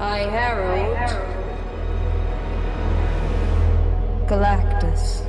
I herald Galactus.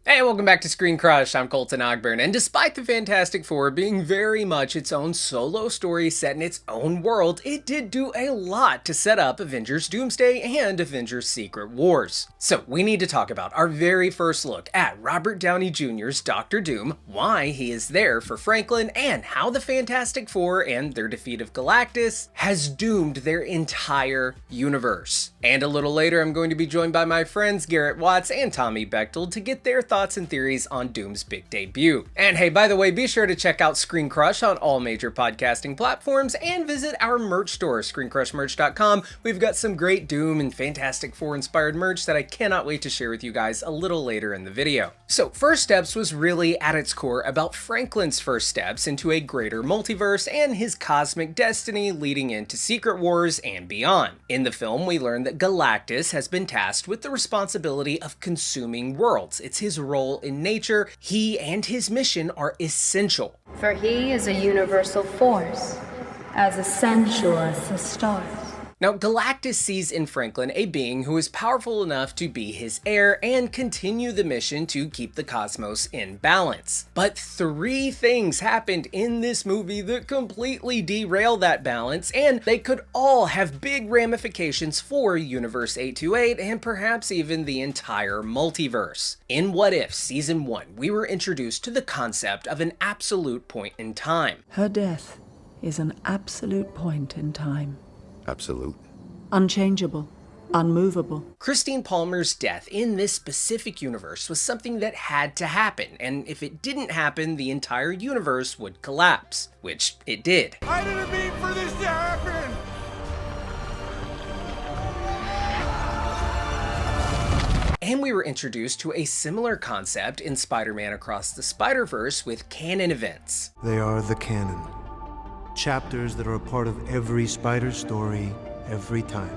Hey, welcome back to ScreenCrush. I'm Colton Ogburn, and despite the Fantastic Four being very much its own solo story set in its own world, it did do a lot to set up Avengers Doomsday and Avengers Secret Wars. So we need to talk about our very first look at Robert Downey Jr.'s Doctor Doom, why he is there for Franklin, and how the Fantastic Four and their defeat of Galactus has doomed their entire universe. And a little later, I'm going to be joined by my friends Garrett Watts and Tommy Bechtel to get their thoughts and theories on Doom's big debut. And hey, by the way, be sure to check out ScreenCrush on all major podcasting platforms and visit our merch store, ScreenCrushMerch.com. We've got some great Doom and Fantastic Four inspired merch that I cannot wait to share with you guys a little later in the video. So First Steps was really at its core about Franklin's first steps into a greater multiverse and his cosmic destiny leading into Secret Wars and beyond. In the film, we learn that Galactus has been tasked with the responsibility of consuming worlds. It's his role in nature. He and his mission are essential. For he is a universal force, as essential as the stars. Now, Galactus sees in Franklin a being who is powerful enough to be his heir and continue the mission to keep the cosmos in balance. But three things happened in this movie that completely derail that balance, and they could all have big ramifications for Universe 828 and perhaps even the entire multiverse. In What If Season 1, we were introduced to the concept of an absolute point in time. Her death is an absolute point in time. Absolute. Unchangeable. Unmovable. Christine Palmer's death in this specific universe was something that had to happen, and if it didn't happen, the entire universe would collapse, which it did. I didn't mean for this to happen! And we were introduced to a similar concept in Spider-Man Across the Spider-Verse with canon events. They are the canon. Chapters that are a part of every Spider story, every time.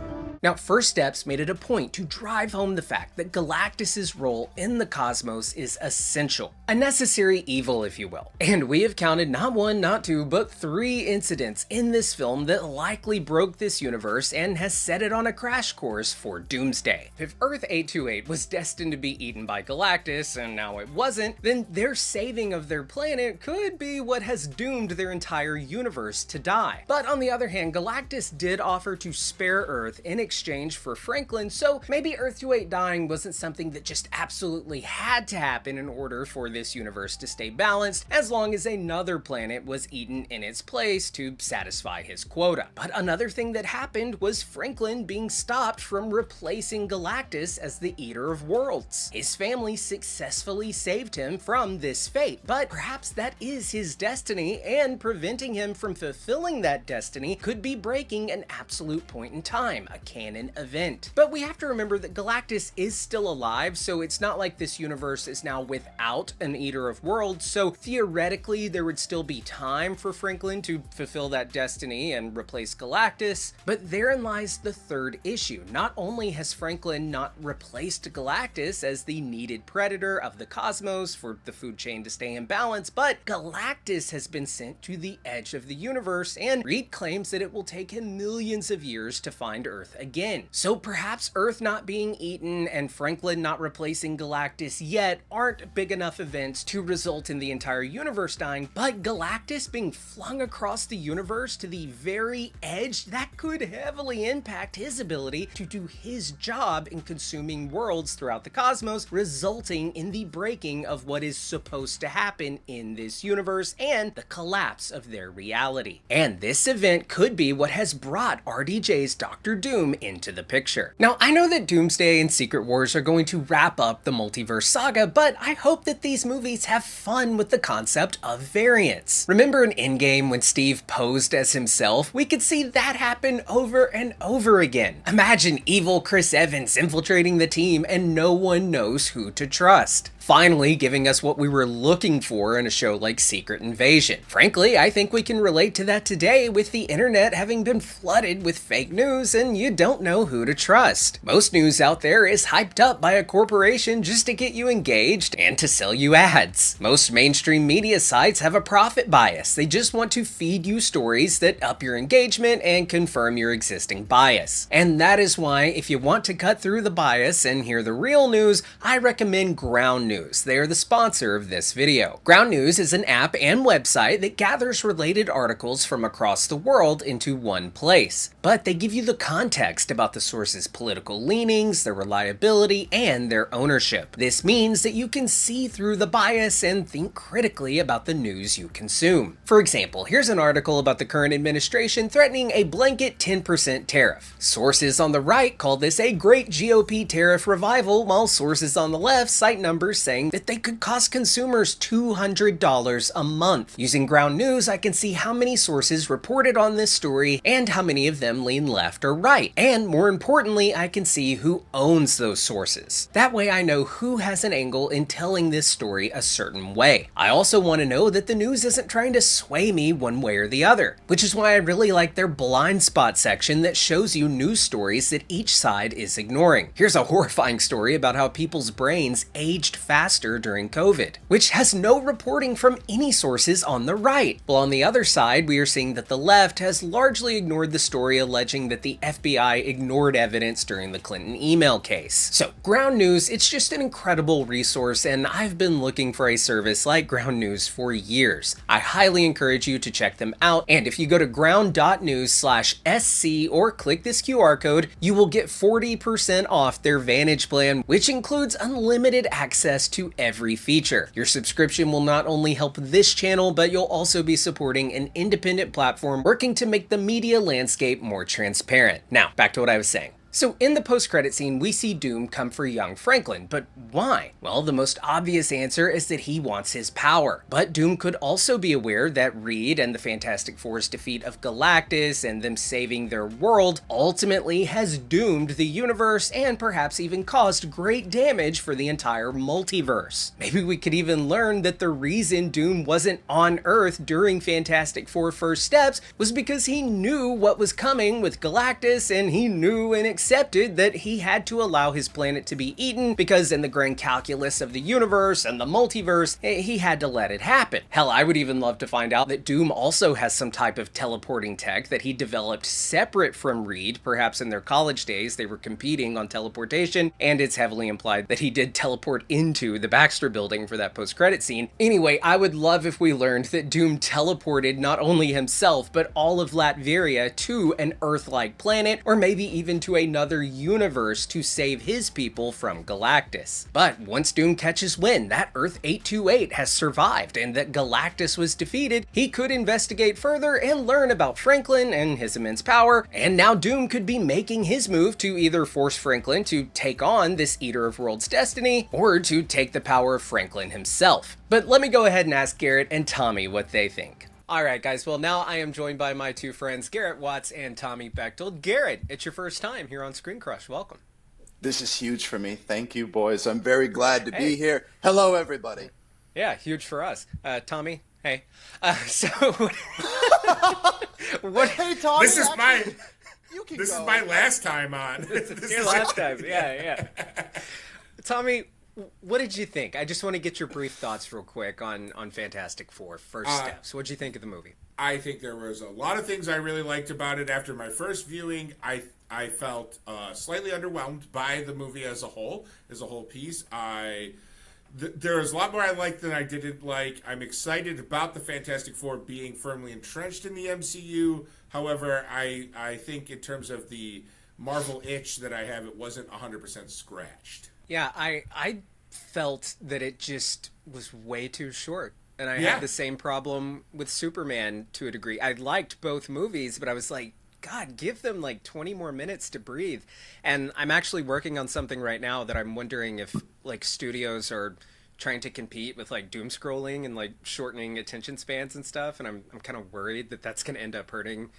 Now, First Steps made it a point to drive home the fact that Galactus's role in the cosmos is essential. A necessary evil, if you will. And we have counted not one, not two, but three incidents in this film that likely broke this universe and has set it on a crash course for Doomsday. If Earth 828 was destined to be eaten by Galactus, and now it wasn't, then their saving of their planet could be what has doomed their entire universe to die. But on the other hand, Galactus did offer to spare Earth in exchange for Franklin, so maybe Earth 28 dying wasn't something that just absolutely had to happen in order for this universe to stay balanced, as long as another planet was eaten in its place to satisfy his quota. But another thing that happened was Franklin being stopped from replacing Galactus as the Eater of Worlds. His family successfully saved him from this fate, but perhaps that is his destiny, and preventing him from fulfilling that destiny could be breaking an absolute point in time, a canon event. But we have to remember that Galactus is still alive, so it's not like this universe is now without an Eater of Worlds, so theoretically there would still be time for Franklin to fulfill that destiny and replace Galactus. But therein lies the third issue. Not only has Franklin not replaced Galactus as the needed predator of the cosmos for the food chain to stay in balance, but Galactus has been sent to the edge of the universe, and Reed claims that it will take him millions of years to find Earth again. So perhaps Earth not being eaten and Franklin not replacing Galactus yet aren't big enough events to result in the entire universe dying, but Galactus being flung across the universe to the very edge, that could heavily impact his ability to do his job in consuming worlds throughout the cosmos, resulting in the breaking of what is supposed to happen in this universe and the collapse of their reality. And this event could be what has brought RDJ's Doctor Doom into the picture. Now, I know that Doomsday and Secret Wars are going to wrap up the multiverse saga, but I hope that these movies have fun with the concept of variants. Remember in Endgame when Steve posed as himself? We could see that happen over and over again. Imagine evil Chris Evans infiltrating the team and no one knows who to trust. finally giving us what we were looking for in a show like Secret Invasion. Frankly, I think we can relate to that today with the internet having been flooded with fake news and you don't know who to trust. Most news out there is hyped up by a corporation just to get you engaged and to sell you ads. Most mainstream media sites have a profit bias. They just want to feed you stories that up your engagement and confirm your existing bias. And that is why, if you want to cut through the bias and hear the real news, I recommend Ground News. They are the sponsor of this video. Ground News is an app and website that gathers related articles from across the world into one place. But they give you the context about the source's political leanings, their reliability, and their ownership. This means that you can see through the bias and think critically about the news you consume. For example, here's an article about the current administration threatening a blanket 10% tariff. Sources on the right call this a great GOP tariff revival, while sources on the left cite numbers saying that they could cost consumers $200 a month. Using Ground News, I can see how many sources reported on this story and how many of them lean left or right. And more importantly, I can see who owns those sources. That way I know who has an angle in telling this story a certain way. I also want to know that the news isn't trying to sway me one way or the other, which is why I really like their blind spot section that shows you news stories that each side is ignoring. Here's a horrifying story about how people's brains aged faster during COVID, which has no reporting from any sources on the right. While on the other side, we are seeing that the left has largely ignored the story alleging that the FBI ignored evidence during the Clinton email case. So Ground News, it's just an incredible resource, and I've been looking for a service like Ground News for years. I highly encourage you to check them out, and if you go to ground.news/SC or click this QR code, you will get 40% off their Vantage plan, which includes unlimited access to every feature. Your subscription will not only help this channel, but you'll also be supporting an independent platform working to make the media landscape more transparent. Now, back to what I was saying. So in the post-credit scene, we see Doom come for young Franklin, but why? Well, the most obvious answer is that he wants his power. But Doom could also be aware that Reed and the Fantastic Four's defeat of Galactus and them saving their world ultimately has doomed the universe and perhaps even caused great damage for the entire multiverse. Maybe we could even learn that the reason Doom wasn't on Earth during Fantastic Four First Steps was because he knew what was coming with Galactus, and he knew and accepted that he had to allow his planet to be eaten because in the grand calculus of the universe and the multiverse, he had to let it happen. Hell, I would even love to find out that Doom also has some type of teleporting tech that he developed separate from Reed. Perhaps in their college days they were competing on teleportation, and it's heavily implied that he did teleport into the Baxter building for that post-credit scene. Anyway, I would love if we learned that Doom teleported not only himself but all of Latveria to an Earth-like planet, or maybe even to another universe to save his people from Galactus. But once Doom catches wind that Earth 828 has survived and that Galactus was defeated, he could investigate further and learn about Franklin and his immense power, and now Doom could be making his move to either force Franklin to take on this Eater of Worlds' destiny, or to take the power of Franklin himself. But let me go ahead and ask Garrett and Tommy what they think. Alright guys, well now I am joined by my two friends, Garrett Watts and Tommy Bechtold. Garrett, it's your first time here on ScreenCrush. Welcome. This is huge for me. Thank you, boys. I'm very glad to be here. Hello, everybody. Yeah, huge for us. Tommy, hey. So, what? Hey, Tommy. This is my This is my last time on. This your last time. Yeah. Tommy, what did you think? I just want to get your brief thoughts real quick on Fantastic Four First Steps. What did you think of the movie? I think there was a lot of things I really liked about it. After my first viewing, I felt slightly underwhelmed by the movie as a whole piece. There was a lot more I liked than I didn't like. I'm excited about the Fantastic Four being firmly entrenched in the MCU. However, I think in terms of the Marvel itch that I have, it wasn't 100% scratched. Yeah, I felt that it just was way too short. And I had the same problem with Superman to a degree. I liked both movies, but I was like, God, give them like 20 more minutes to breathe. And I'm actually working on something right now that I'm wondering if like studios are trying to compete with like doom scrolling and like shortening attention spans and stuff. And I'm kind of worried that that's going to end up hurting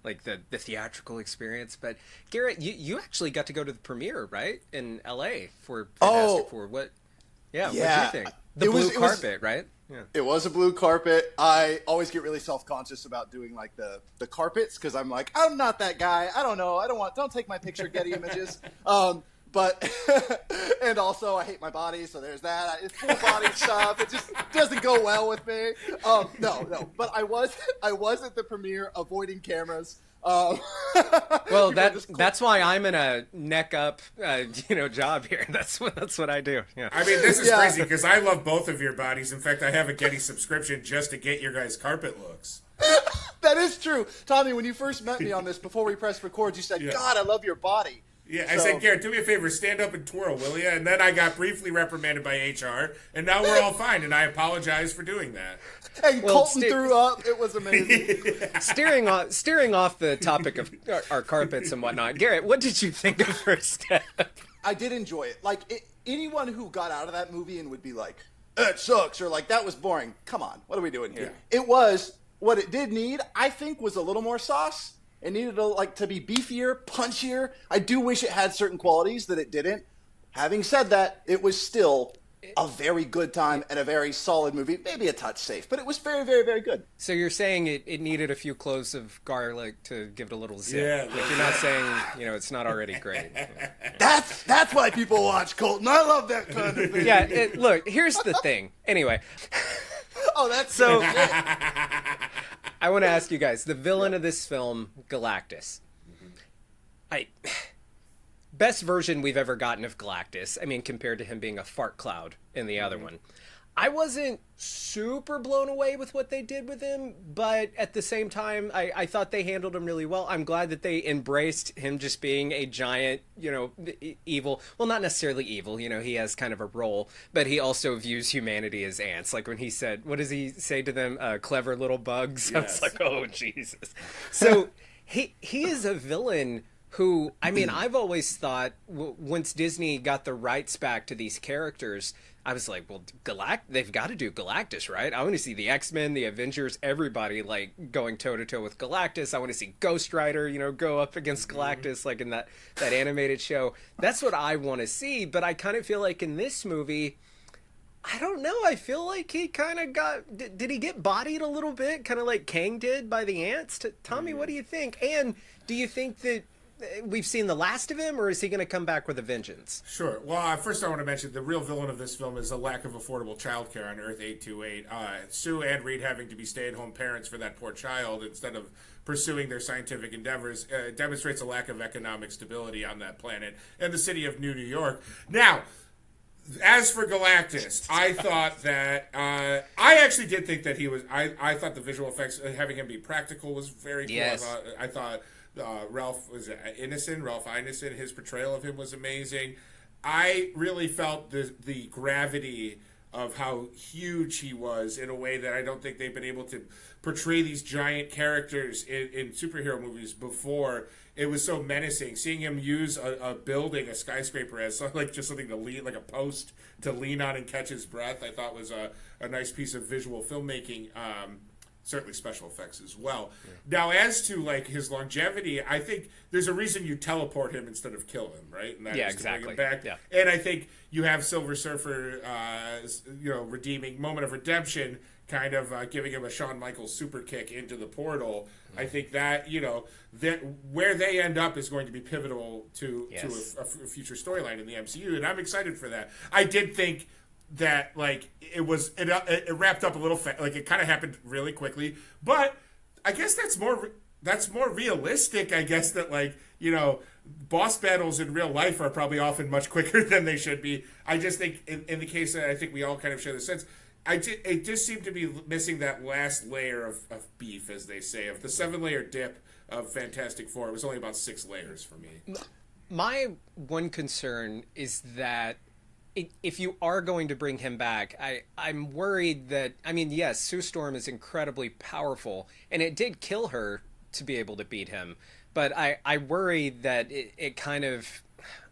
like the theatrical experience. But Garrett, you actually got to go to the premiere, right? In LA for Fantastic Four. What? Yeah, what Yeah, do you think? The blue carpet, right? Yeah. It was a blue carpet. I always get really self-conscious about doing like the carpets because I'm like, I'm not that guy. I don't know. Don't take my picture, Getty Images. But and also I hate my body, so there's that. It's full body stuff. It just doesn't go well with me. No. But I was at the premiere avoiding cameras. Well, that's why I'm in a neck up, job here. That's what I do. Yeah. I mean, this is crazy because I love both of your bodies. In fact, I have a Getty subscription just to get your guys' carpet looks. That is true, Tommy. When you first met me on this, before we pressed record, you said, "God, I love your body." Yeah, I said, Garrett, do me a favor, stand up and twirl, will you? And then I got briefly reprimanded by HR, and now we're all fine, and I apologize for doing that. And Colton threw up. It was amazing. Steering off the topic of our carpets and whatnot, Garrett, what did you think of First Step? I did enjoy it. Like, anyone who got out of that movie and would be like, "It sucks," or like, "That was boring," come on, what are we doing here? Yeah. It was, what it did need, I think, was a little more sauce. It needed to be beefier, punchier. I do wish it had certain qualities that it didn't. Having said that, it was still a very good time and a very solid movie. Maybe a touch safe, but it was very, very, very good. So you're saying it needed a few cloves of garlic to give it a little zip. Yeah. Like you're not saying, it's not already great. That's why people watch Colton. I love that kind of thing. Yeah, look, here's the thing. Anyway. Oh, that's so... I want to ask you guys, the villain of this film, Galactus. Best version we've ever gotten of Galactus. I mean, compared to him being a fart cloud in the other one. I wasn't super blown away with what they did with him, but at the same time, I thought they handled him really well. I'm glad that they embraced him just being a giant, evil. Well, not necessarily evil, he has kind of a role, but he also views humanity as ants. Like when he said, what does he say to them? Clever little bugs. Yes. I was like, oh, Jesus. So he is a villain who, I mean, I've always thought once Disney got the rights back to these characters, I was like, well, they've got to do Galactus, right? I want to see the X-Men, the Avengers, everybody like going toe-to-toe with Galactus. I want to see Ghost Rider, go up against Galactus like in that animated show. That's what I want to see, but I kind of feel like in this movie, I don't know. I feel like he kind of did he get bodied a little bit? Kind of like Kang did by the ants? Tommy, what do you think? And do you think that we've seen the last of him, or is he going to come back with a vengeance? Sure. Well, first I want to mention the real villain of this film is a lack of affordable childcare on Earth 828. Sue and Reed having to be stay-at-home parents for that poor child instead of pursuing their scientific endeavors demonstrates a lack of economic stability on that planet and the city of New York. Now, as for Galactus, I thought that I actually did think that he was. I thought the visual effects, having him be practical, was very cool. Yes. I thought Ralph Ineson, his portrayal of him was amazing. I really felt the gravity of how huge he was in a way that I don't think they've been able to portray these giant characters in superhero movies before. It was so menacing. Seeing him use a building, a skyscraper, as just something to lean, like a post to lean on and catch his breath, I thought was a nice piece of visual filmmaking. Certainly special effects as well. Yeah. Now, as to his longevity, I think there's a reason you teleport him instead of kill him, right? And that is to bring him back. Yeah. And I think you have Silver Surfer, redeeming moment of redemption, kind of giving him a Shawn Michaels super kick into the portal. I think that that where they end up is going to be pivotal to a future storyline in the MCU, and I'm excited for that. I did think that it wrapped up a little it kind of happened really quickly, but I guess that's more realistic. I guess that boss battles in real life are probably often much quicker than they should be. I just think in the case that I think we all kind of share the sense, it just seemed to be missing that last layer of beef, as they say, of the 7-layer dip of Fantastic Four. It was only about 6 layers for me. My one concern is that if you are going to bring him back, I'm worried that, yes, Sue Storm is incredibly powerful, and it did kill her to be able to beat him, but I worry that it kind of,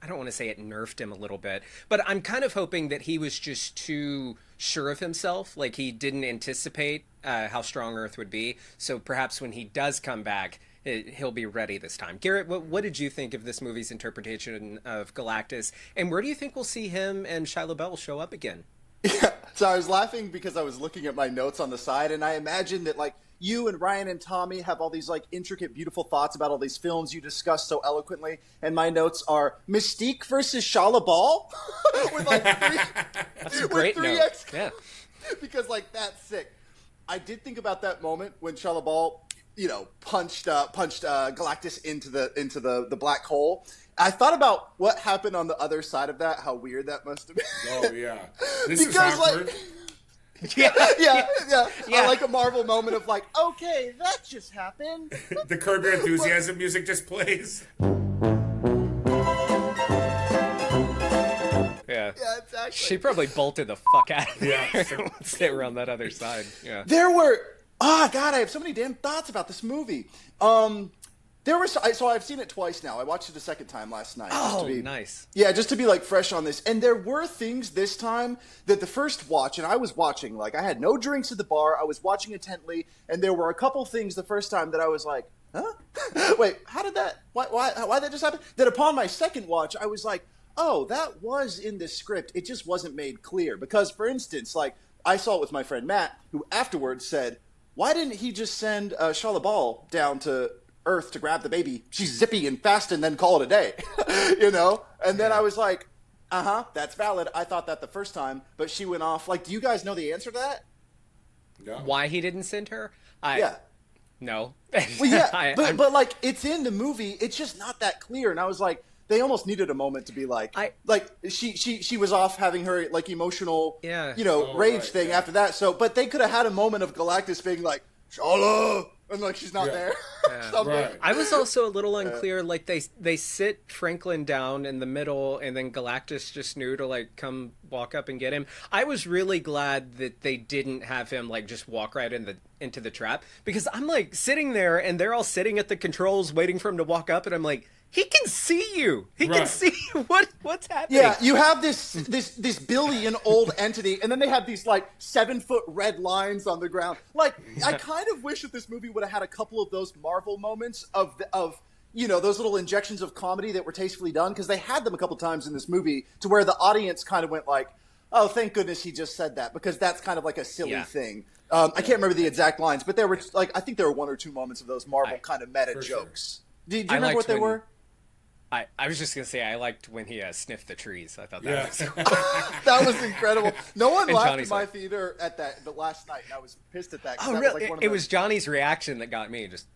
I don't want to say it nerfed him a little bit, but I'm kind of hoping that he was just too sure of himself, like he didn't anticipate how strong Earth would be, so perhaps when he does come back, he'll be ready this time. Garrett, what did you think of this movie's interpretation of Galactus, and where do you think we'll see him and Shia LaBeouf show up again? Yeah, so I was laughing because I was looking at my notes on the side, and I imagined that, like, you and Ryan and Tommy have all these, like, intricate, beautiful thoughts about all these films you discuss so eloquently, and my notes are Mystique versus Shia LaBeouf with, like, That's a great note. Yeah. Because, like, that's sick. I did think about that moment when Shia LaBeouf, you know, punched Galactus into the black hole. I thought about what happened on the other side of that, how weird that must have been. Oh, yeah. This because, is awkward. Like, yeah. I like a Marvel moment of like, okay, that just happened. The Curb Your Enthusiasm music just plays. Yeah, exactly. She probably bolted the fuck out of there Yeah. once they were on that other side. Yeah. There were, God, I have so many damn thoughts about this movie. So I've seen it twice now. I watched it a second time last night. Oh, nice. Yeah, just to be like fresh on this. And there were things this time that the first watch, and I was watching, like I had no drinks at the bar. I was watching intently, and there were a couple things the first time that I was like, huh? Wait, how did that, why did that just happen? That upon my second watch, I was like, oh, that was in the script. It just wasn't made clear. Because, for instance, like I saw it with my friend Matt, who afterwards said, why didn't he just send Shia LaBeouf down to Earth to grab the baby? She's zippy and fast and then call it a day, you know? And then I was like, that's valid. I thought that the first time, but she went off. Like, do you guys know the answer to that? No. Why he didn't send her? Yeah. No. Well, yeah, but like, it's in the movie. It's just not that clear. And I was like, they almost needed a moment to be like, she was off having her like emotional, rage thing after that. So, but they could have had a moment of Galactus being like, Shala, and like she's not there. Right. I was also a little unclear. Like they sit Franklin down in the middle, and then Galactus just knew to like come walk up and get him. I was really glad that they didn't have him like just walk right into the trap, because I'm like sitting there and they're all sitting at the controls waiting for him to walk up, and I'm like, he can see you. He can see what's happening. Yeah, you have this billion-old entity, and then they have these like 7-foot red lines on the ground. Like, I kind of wish that this movie would have had a couple of those Marvel moments of those little injections of comedy that were tastefully done, because they had them a couple times in this movie to where the audience kind of went like, oh, thank goodness he just said that, because that's kind of like a silly thing. I can't remember the exact lines, but there were like, I think there were 1 or 2 moments of those Marvel kind of meta jokes. Sure. Do you remember what they were? I was just going to say, I liked when he sniffed the trees. I thought that was cool. That was incredible. No one laughed in my theater at that, but last night, and I was pissed at that. Oh, really? It was Johnny's reaction that got me. Just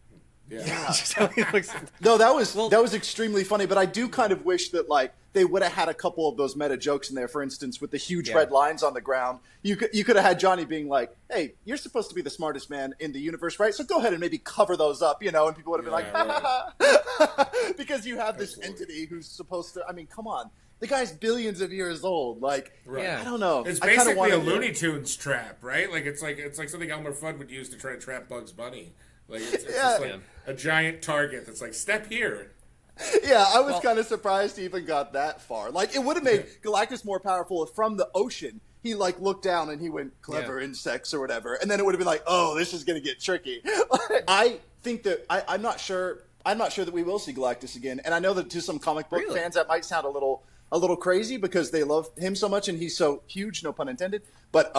how he looks. No, that was extremely funny, but I do kind of wish that like they would have had a couple of those meta jokes in there. For instance, with the huge red lines on the ground, you could have had Johnny being like, "Hey, you're supposed to be the smartest man in the universe, right? So go ahead and maybe cover those up, and people would have been like, ha, ha, ha. Because you have this entity who's supposed to. I mean, come on, the guy's billions of years old. Like, I don't know. It's basically a Looney Tunes trap, right? Like it's like something Elmer Fudd would use to try to trap Bugs Bunny. Like it's just like a giant target that's like, step here. Yeah, I was kind of surprised he even got that far. Like, it would have made Galactus more powerful if from the ocean he like looked down and he went clever insects or whatever, and then it would have been like, oh, this is gonna get tricky. I think that I'm not sure that we will see Galactus again, and I know that to some comic book fans that might sound a little crazy because they love him so much and he's so huge, no pun intended. But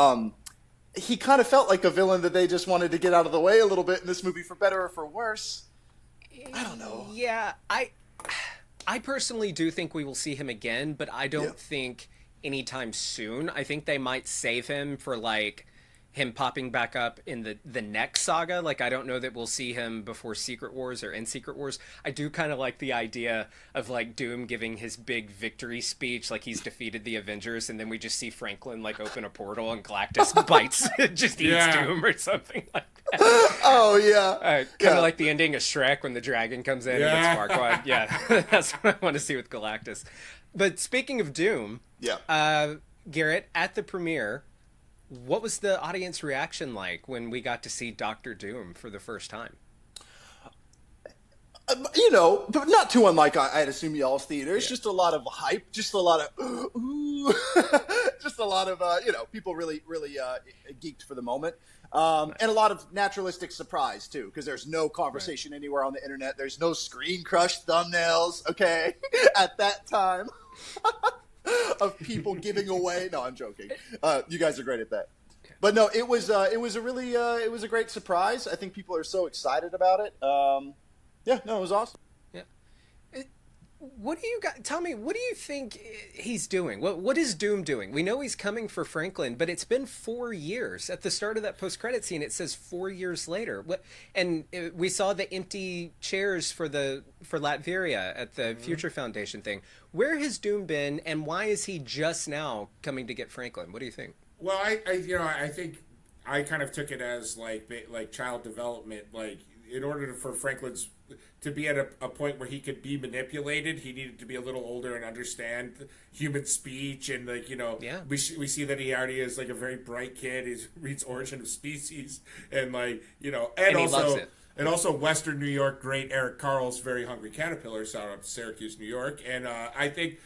he kind of felt like a villain that they just wanted to get out of the way a little bit in this movie, for better or for worse. I don't know. Yeah, I personally do think we will see him again, but I don't think anytime soon. I think they might save him for like him popping back up in the next saga. Like, I don't know that we'll see him before Secret Wars or in Secret Wars. I do kind of like the idea of like Doom giving his big victory speech, like he's defeated the Avengers, and then we just see Franklin like open a portal and Galactus bites, just eats Doom or something like that. Oh yeah, kind of like the ending of Shrek when the dragon comes in and gets Farquaad. Yeah, that's what I want to see with Galactus. But speaking of Doom, Garrett, at the premiere, what was the audience reaction like when we got to see Doctor Doom for the first time? You know, but not too unlike I'd assume y'all's theater. It's just a lot of hype, just a lot of ooh, just a lot of people really geeked for the moment, and a lot of naturalistic surprise too, because there's no conversation anywhere on the internet. There's no ScreenCrush thumbnails, okay, at that time of people giving away. No, I'm joking. You guys are great at that. But no, it was a great surprise. I think people are so excited about it. Yeah, no, it was awesome. Yeah. What do you got? Tell me, what do you think he's doing? What is Doom doing? We know he's coming for Franklin, but it's been 4 years. At the start of that post-credit scene, it says 4 years later. We saw the empty chairs for Latveria at the Future Foundation thing. Where has Doom been, and why is he just now coming to get Franklin? What do you think? Well, I think I kind of took it as like child development. Like, in order for Franklin's to be at a point where he could be manipulated, he needed to be a little older and understand human speech, and we see that he already is like a very bright kid. He reads Origin of Species, and and he loves it. And also Western New York great Eric Carle's Very Hungry Caterpillar, shout out to Syracuse, New York, and I think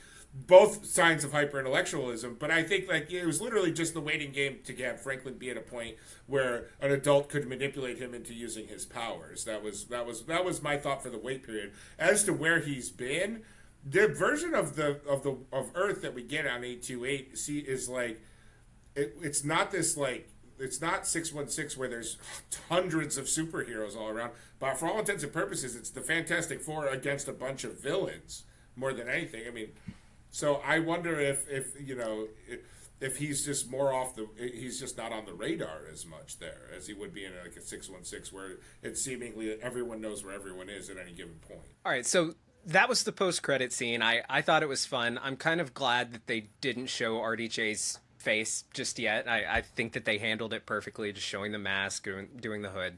both signs of hyper-intellectualism, but I think it was literally just the waiting game to have Franklin be at a point where an adult could manipulate him into using his powers. That was my thought for the wait period. As to where he's been, the version of Earth that we get on 828 is it's not this it's not 616 where there's hundreds of superheroes all around, but for all intents and purposes, it's the Fantastic Four against a bunch of villains more than anything. I mean. So I wonder if he's just he's just not on the radar as much there as he would be in a 616, where it's seemingly everyone knows where everyone is at any given point. All right, so that was the post-credit scene. I thought it was fun. I'm kind of glad that they didn't show RDJ's face just yet. I think that they handled it perfectly, just showing the mask, doing the hood.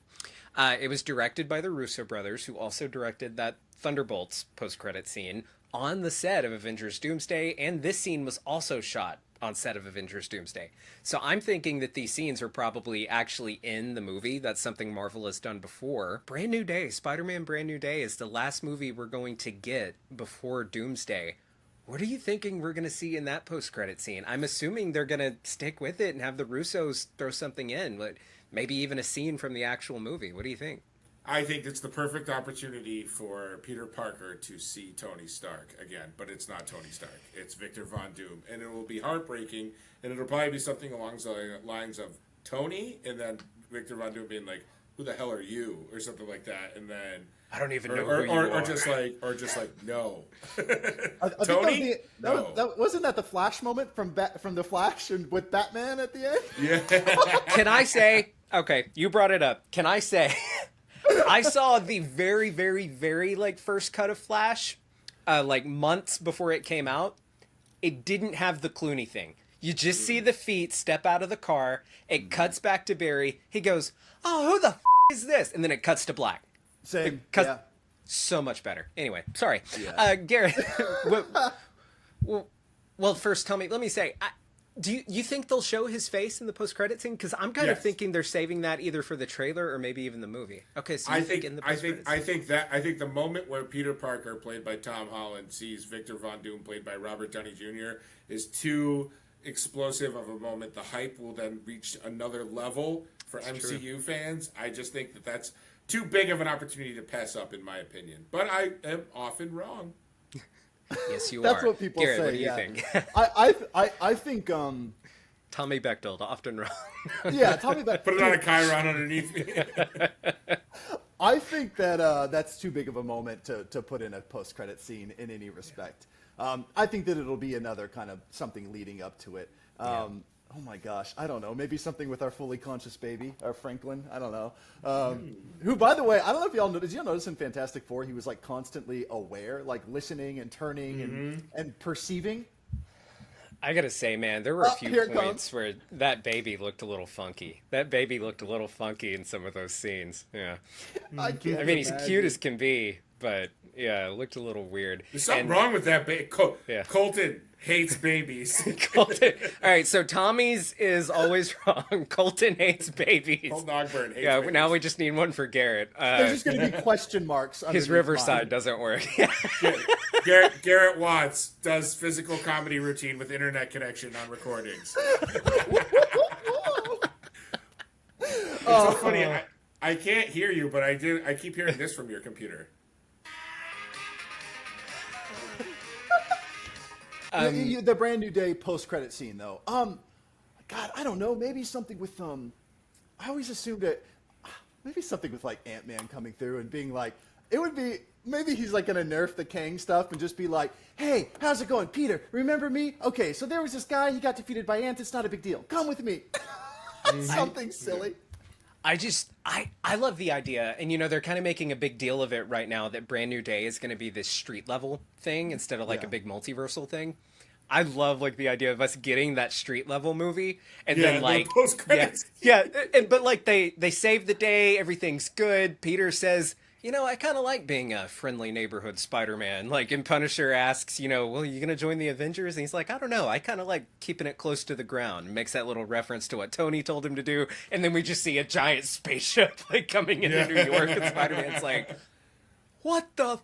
It was directed by the Russo brothers, who also directed that Thunderbolts post-credit scene on the set of Avengers Doomsday, and this scene was also shot on set of Avengers Doomsday. So I'm thinking that these scenes are probably actually in the movie. That's something Marvel has done before. Brand New Day, Spider-Man Brand New Day is the last movie we're going to get before Doomsday. What are you thinking we're going to see in that post-credit scene? I'm assuming they're going to stick with it and have the Russos throw something in, but maybe even a scene from the actual movie. What do you think? I think it's the perfect opportunity for Peter Parker to see Tony Stark again, but it's not Tony Stark. It's Victor Von Doom, and it will be heartbreaking, and it'll probably be something along the lines of Tony, and then Victor Von Doom being like, "Who the hell are you?" or something like that, and then I don't even know who you are. Or just like no. Tony, wasn't that the Flash moment from the Flash and with Batman at the end? Yeah. Can I say? Okay, you brought it up. Can I say? I saw the very, very, very first cut of Flash, months before it came out. It didn't have the Clooney thing. You just see the feet step out of the car. It cuts back to Barry. He goes, "Oh, who the is this?" And then it cuts to black. Same. Yeah. So much better. Anyway, sorry. Yeah. Garrett, well, first let me say, do you think they'll show his face in the post-credit scene? Because I'm kind of thinking they're saving that either for the trailer or maybe even the movie. Okay, so I think the moment where Peter Parker, played by Tom Holland, sees Victor Von Doom, played by Robert Downey Jr., is too explosive of a moment. The hype will then reach another level for MCU fans. I just think that's too big of an opportunity to pass up, in my opinion. But I am often wrong. Yes, you That's are. what people Garrett, say. What do you think? I think. Tommy Bechtold, often wrong. Yeah, Tommy Bechtold. Put it on a chyron underneath me. I think that that's too big of a moment to put in a post-credit scene in any respect. I think that it'll be another kind of something leading up to it. Oh my gosh, I don't know. Maybe something with our fully conscious baby, our Franklin. I don't know. Who, by the way, I don't know if y'all noticed. Did y'all notice in Fantastic Four he was constantly aware, listening and turning and perceiving? I gotta say, man, there were a few points where that baby looked a little funky. That baby looked a little funky in some of those scenes. Yeah. I mean, he's cute as can be, but Yeah, it looked a little weird. There's something wrong with that. Yeah. Colton hates babies. Colton. All right, so Tommy's is always wrong. Colton hates babies. Colton Ogburn hates Yeah, babies. now we just need one for Garrett. There's just going to be question marks. His underneath Riverside mine. doesn't work. Garrett Watts does physical comedy routine with internet connection on recordings. It's so funny. I can't hear you, but I keep hearing this from your computer. The brand new day post-credit scene, though. God, I don't know. Maybe something with I always assumed that maybe something with like Ant-Man coming through and being like, it would be maybe he's like gonna nerf the Kang stuff and just be like, hey, how's it going, Peter? Remember me? Okay, so there was this guy. He got defeated by Ant. It's not a big deal. Come with me. Something silly. I love the idea, and they're kind of making a big deal of it right now that Brand New Day is going to be this street level thing instead of like a big multiversal thing. I love like the idea of us getting that street level movie and then like post credits. But like they save the day, everything's good. Peter says, I kind of like being a friendly neighborhood Spider-Man. Like, and Punisher asks, well, you gonna join the Avengers? And he's like, I don't know. I kind of like keeping it close to the ground. Makes that little reference to what Tony told him to do. And then we just see a giant spaceship like coming into New York, and Spider-Man's like, what the?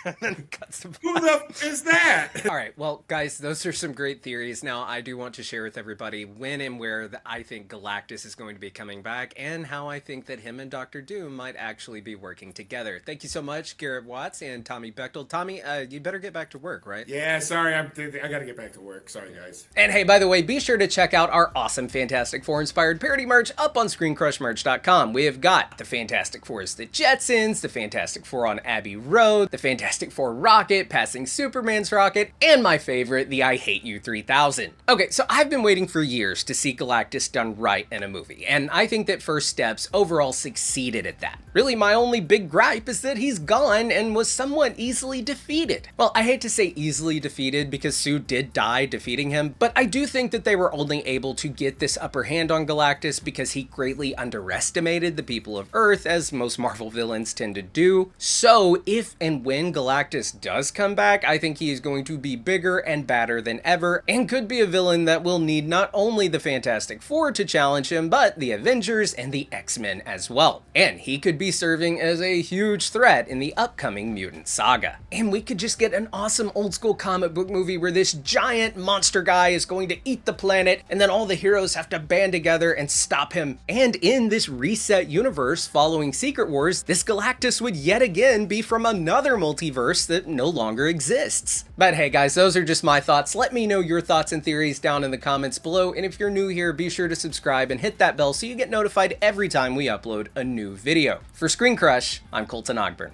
And then cuts to Who the is that? All right, well, guys, those are some great theories. Now, I do want to share with everybody when and where I think Galactus is going to be coming back and how I think that him and Dr. Doom might actually be working together. Thank you so much, Garrett Watts and Tommy Bechtel. Tommy, you better get back to work, right? Yeah, sorry, I got to get back to work. Sorry, guys. And hey, by the way, be sure to check out our awesome Fantastic Four-inspired parody merch up on ScreenCrushMerch.com. We have got the Fantastic Four as the Jetsons, the Fantastic Four on Abbey Road, the Fantastic Four rocket passing Superman's rocket, and my favorite, the I Hate You 3000. Okay, so I've been waiting for years to see Galactus done right in a movie, and I think that First Steps overall succeeded at that. Really, my only big gripe is that he's gone and was somewhat easily defeated. Well, I hate to say easily defeated because Sue did die defeating him, but I do think that they were only able to get this upper hand on Galactus because he greatly underestimated the people of Earth, as most Marvel villains tend to do. So, if and when Galactus does come back, I think he is going to be bigger and badder than ever, and could be a villain that will need not only the Fantastic Four to challenge him, but the Avengers and the X-Men as well. And he could be serving as a huge threat in the upcoming mutant saga. And we could just get an awesome old school comic book movie where this giant monster guy is going to eat the planet, and then all the heroes have to band together and stop him. And in this reset universe following Secret Wars, this Galactus would yet again be from another multiverse that no longer exists. But hey guys, those are just my thoughts. Let me know your thoughts and theories down in the comments below, and if you're new here, be sure to subscribe and hit that bell so you get notified every time we upload a new video. For Screen Crush, I'm Colton Ogburn.